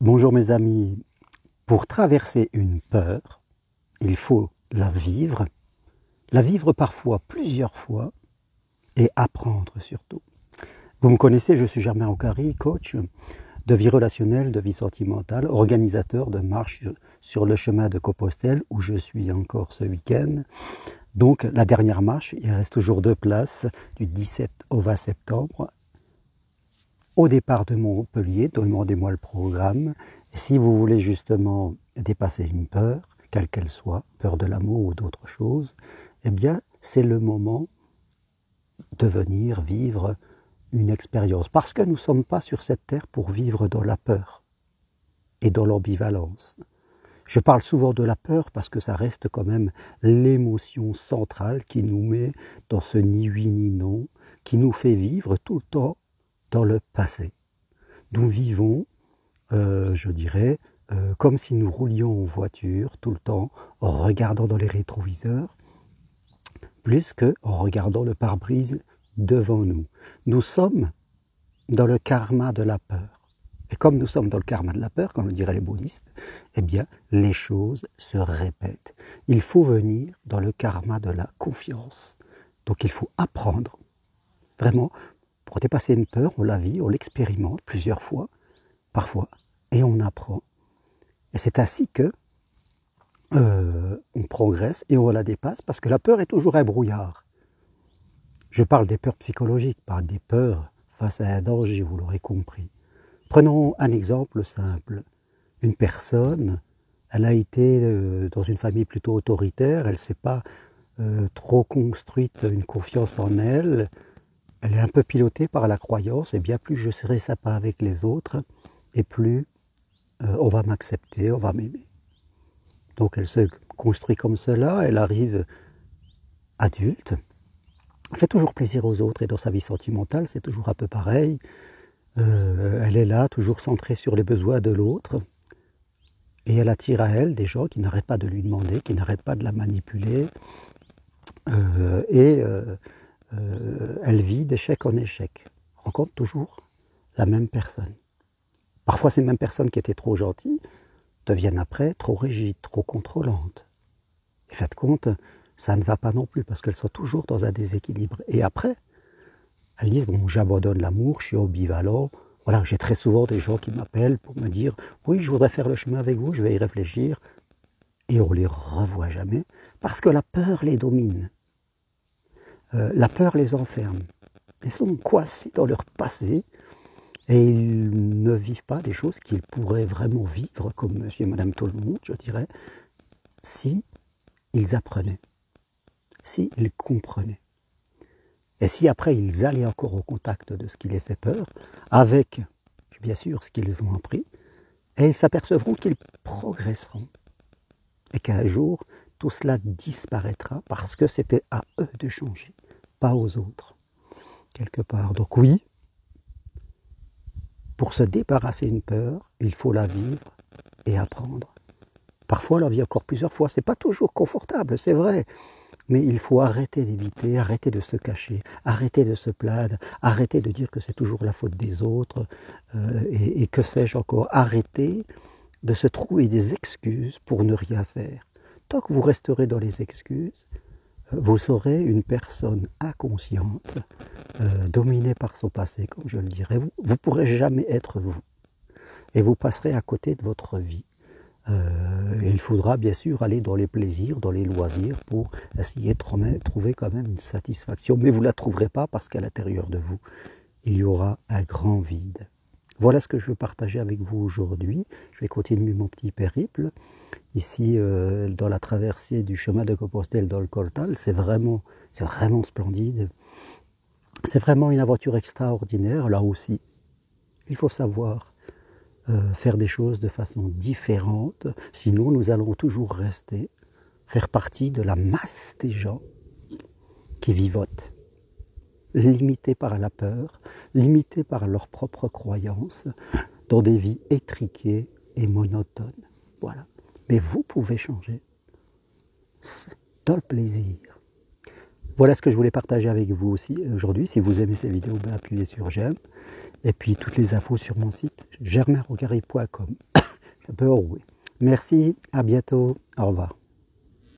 Bonjour mes amis, pour traverser une peur, il faut la vivre parfois plusieurs fois et apprendre surtout. Vous me connaissez, je suis Germain Oncari, coach de vie relationnelle, de vie sentimentale, organisateur de marches sur le chemin de Compostelle où je suis encore ce week-end. Donc la dernière marche, il reste toujours 2 places du 17 au 20 septembre. Au départ de Montpellier, demandez-moi le programme. Et si vous voulez justement dépasser une peur, quelle qu'elle soit, peur de l'amour ou d'autres choses, eh bien, c'est le moment de venir vivre une expérience. Parce que nous ne sommes pas sur cette terre pour vivre dans la peur et dans l'ambivalence. Je parle souvent de la peur parce que ça reste quand même l'émotion centrale qui nous met dans ce ni oui ni non, qui nous fait vivre tout le temps dans le passé. Nous vivons, je dirais, comme si nous roulions en voiture tout le temps, en regardant dans les rétroviseurs, plus qu'en regardant le pare-brise devant nous. Nous sommes dans le karma de la peur. Et comme nous sommes dans le karma de la peur, comme le diraient les bouddhistes, eh bien, les choses se répètent. Il faut venir dans le karma de la confiance. Donc il faut apprendre, vraiment, pour dépasser une peur, on la vit, on l'expérimente plusieurs fois, parfois, et on apprend. Et c'est ainsi que on progresse et on la dépasse, parce que la peur est toujours un brouillard. Je parle des peurs psychologiques, pas des peurs face à un danger, vous l'aurez compris. Prenons un exemple simple. Une personne, elle a été dans une famille plutôt autoritaire, elle ne s'est pas trop construite une confiance en elle, elle est un peu pilotée par la croyance, et bien plus je serai sympa avec les autres, et plus on va m'accepter, on va m'aimer. Donc elle se construit comme cela, elle arrive adulte, elle fait toujours plaisir aux autres, et dans sa vie sentimentale, c'est toujours un peu pareil. Elle est là, toujours centrée sur les besoins de l'autre, et elle attire à elle des gens qui n'arrêtent pas de lui demander, qui n'arrêtent pas de la manipuler, et elle vit d'échec en échec, rencontre toujours la même personne. Parfois ces mêmes personnes qui étaient trop gentilles deviennent après trop rigides, trop contrôlantes. Et faites compte, ça ne va pas non plus, parce qu'elles sont toujours dans un déséquilibre. Et après, elles disent, bon, j'abandonne l'amour, je suis ambivalent. Voilà, j'ai très souvent des gens qui m'appellent pour me dire, oui, je voudrais faire le chemin avec vous, je vais y réfléchir. Et on ne les revoit jamais, parce que la peur les domine. La peur les enferme. Ils sont coincés dans leur passé, et ils ne vivent pas des choses qu'ils pourraient vraiment vivre, comme monsieur et madame tout le monde, je dirais, si ils apprenaient, si ils comprenaient. Et si après ils allaient encore au contact de ce qui les fait peur, avec bien sûr ce qu'ils ont appris, et ils s'apercevront qu'ils progresseront. Et qu'un jour, tout cela disparaîtra parce que c'était à eux de changer, pas aux autres, quelque part. Donc oui, pour se débarrasser d'une peur, il faut la vivre et apprendre. Parfois, la vie encore plusieurs fois, c'est pas toujours confortable, c'est vrai. Mais il faut arrêter d'éviter, arrêter de se cacher, arrêter de se plaindre, arrêter de dire que c'est toujours la faute des autres, et que sais-je encore, arrêter de se trouver des excuses pour ne rien faire. Tant que vous resterez dans les excuses, vous serez une personne inconsciente, dominée par son passé, comme je le dirais. Vous ne pourrez jamais être vous. Et vous passerez à côté de votre vie. Et il faudra bien sûr aller dans les plaisirs, dans les loisirs, pour essayer de trouver quand même une satisfaction. Mais vous ne la trouverez pas parce qu'à l'intérieur de vous, il y aura un grand vide. Voilà ce que je veux partager avec vous aujourd'hui. Je vais continuer mon petit périple. Ici, dans la traversée du chemin de Compostelle dans le Coltal, c'est vraiment splendide. C'est vraiment une aventure extraordinaire, là aussi. Il faut savoir faire des choses de façon différente, sinon nous allons toujours rester, faire partie de la masse des gens qui vivotent, limités par la peur, limités par leurs propres croyances, dans des vies étriquées et monotones. Voilà. Mais vous pouvez changer dans le plaisir. Voilà ce que je voulais partager avec vous aussi aujourd'hui. Si vous aimez ces vidéos, appuyez sur j'aime. Et puis toutes les infos sur mon site germainrogari.com. Merci, à bientôt, au revoir.